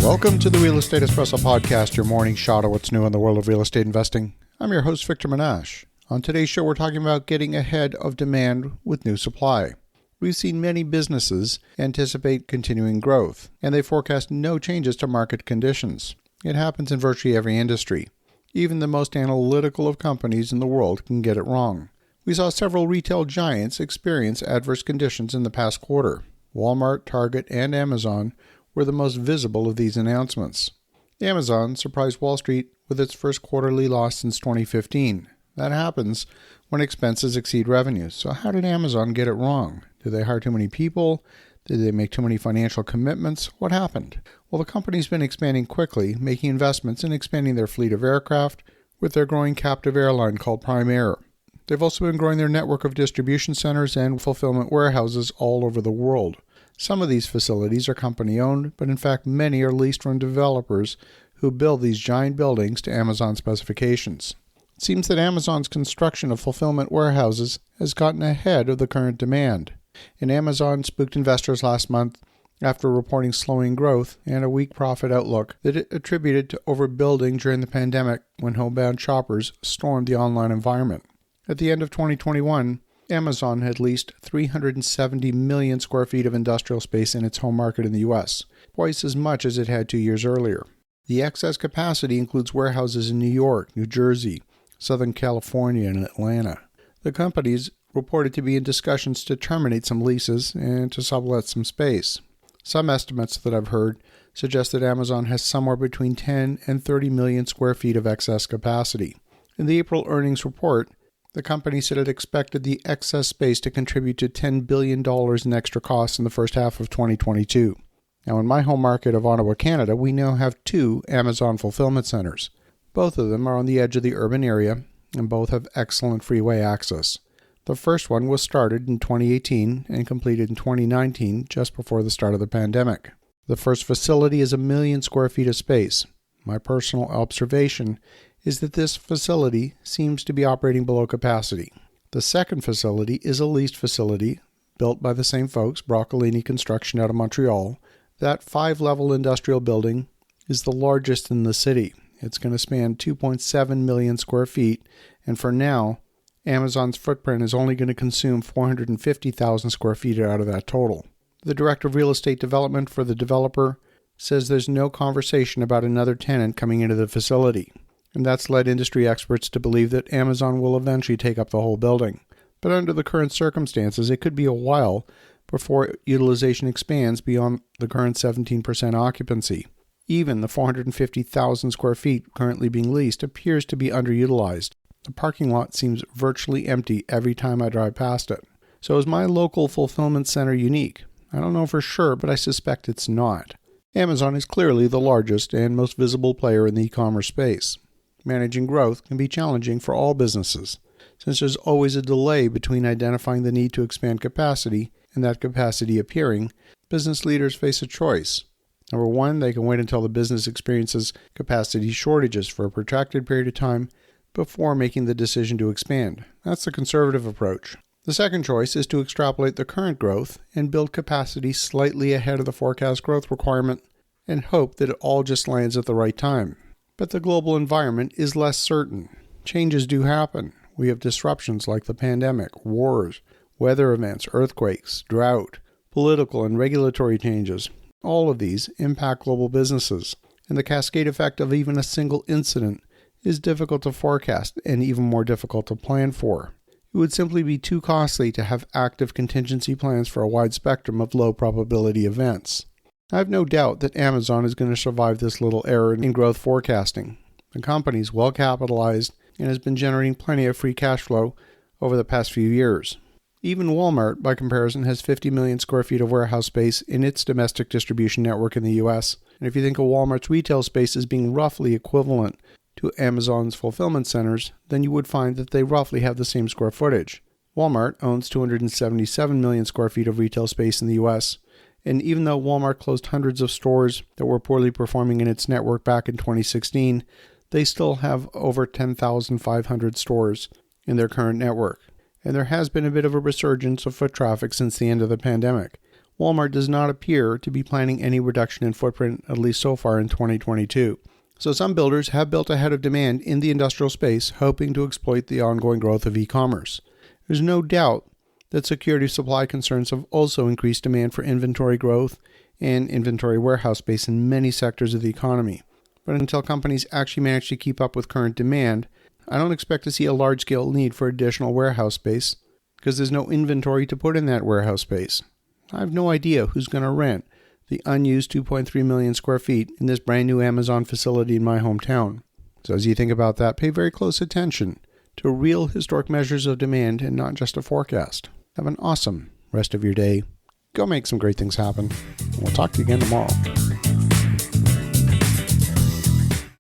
Welcome to the Real Estate Espresso Podcast, your morning shot of what's new in the world of real estate investing. I'm your host, Victor Menasce. On today's show, we're talking about getting ahead of demand with new supply. We've seen many businesses anticipate continuing growth, and they forecast no changes to market conditions. It happens in virtually every industry. Even the most analytical of companies in the world can get it wrong. We saw several retail giants experience adverse conditions in the past quarter. Walmart, Target, and Amazon were the most visible of these announcements. Amazon surprised Wall Street with its first quarterly loss since 2015. That happens when expenses exceed revenues. So how did Amazon get it wrong? Did they hire too many people? Did they make too many financial commitments? What happened? Well, the company's been expanding quickly, making investments and expanding their fleet of aircraft with their growing captive airline called Prime Air. They've also been growing their network of distribution centers and fulfillment warehouses all over the world. Some of these facilities are company-owned, but in fact many are leased from developers who build these giant buildings to Amazon specifications. It seems that Amazon's construction of fulfillment warehouses has gotten ahead of the current demand, and Amazon spooked investors last month after reporting slowing growth and a weak profit outlook that it attributed to overbuilding during the pandemic when homebound shoppers stormed the online environment. At the end of 2021, Amazon had leased 370 million square feet of industrial space in its home market in the U.S., twice as much as it had 2 years earlier. The excess capacity includes warehouses in New York, New Jersey, Southern California, and Atlanta. The companies reported to be in discussions to terminate some leases and to sublet some space. Some estimates that I've heard suggest that Amazon has somewhere between 10 and 30 million square feet of excess capacity. In the April earnings report, the company said it expected the excess space to contribute to $10 billion in extra costs in the first half of 2022. Now, in my home market of Ottawa, Canada, we now have 2 Amazon fulfillment centers. Both of them are on the edge of the urban area, and both have excellent freeway access. The first one was started in 2018 and completed in 2019, just before the start of the pandemic. The first facility is 1 million square feet of space. My personal observation is that this facility seems to be operating below capacity. The second facility is a leased facility built by the same folks, Broccolini Construction out of Montreal. That 5-level industrial building is the largest in the city. It's going to span 2.7 million square feet, and for now, Amazon's footprint is only going to consume 450,000 square feet out of that total. The director of real estate development for the developer says there's no conversation about another tenant coming into the facility, and that's led industry experts to believe that Amazon will eventually take up the whole building. But under the current circumstances, it could be a while before utilization expands beyond the current 17% occupancy. Even the 450,000 square feet currently being leased appears to be underutilized. The parking lot seems virtually empty every time I drive past it. So is my local fulfillment center unique? I don't know for sure, but I suspect it's not. Amazon is clearly the largest and most visible player in the e-commerce space. Managing growth can be challenging for all businesses, since there's always a delay between identifying the need to expand capacity and that capacity appearing. Business leaders face a choice. Number one, they can wait until the business experiences capacity shortages for a protracted period of time before making the decision to expand. That's the conservative approach. The second choice is to extrapolate the current growth and build capacity slightly ahead of the forecast growth requirement and hope that it all just lands at the right time. But the global environment is less certain. Changes do happen. We have disruptions like the pandemic, wars, weather events, earthquakes, drought, political and regulatory changes. All of these impact global businesses, and the cascade effect of even a single incident is difficult to forecast and even more difficult to plan for. It would simply be too costly to have active contingency plans for a wide spectrum of low probability events. I have no doubt that Amazon is going to survive this little error in growth forecasting. The company is well capitalized and has been generating plenty of free cash flow over the past few years. Even Walmart, by comparison, has 50 million square feet of warehouse space in its domestic distribution network in the U.S. And if you think of Walmart's retail space as being roughly equivalent to Amazon's fulfillment centers, then you would find that they roughly have the same square footage. Walmart owns 277 million square feet of retail space in the U.S., and even though Walmart closed hundreds of stores that were poorly performing in its network back in 2016, they still have over 10,500 stores in their current network. And there has been a bit of a resurgence of foot traffic since the end of the pandemic. Walmart does not appear to be planning any reduction in footprint, at least so far in 2022. So some builders have built ahead of demand in the industrial space, hoping to exploit the ongoing growth of e-commerce. There's no doubt that security of supply concerns have also increased demand for inventory growth and inventory warehouse space in many sectors of the economy. But until companies actually manage to keep up with current demand, I don't expect to see a large-scale need for additional warehouse space because there's no inventory to put in that warehouse space. I have no idea who's going to rent the unused 2.3 million square feet in this brand new Amazon facility in my hometown. So as you think about that, pay very close attention to real historic measures of demand and not just a forecast. Have an awesome rest of your day. Go make some great things happen. We'll talk to you again tomorrow.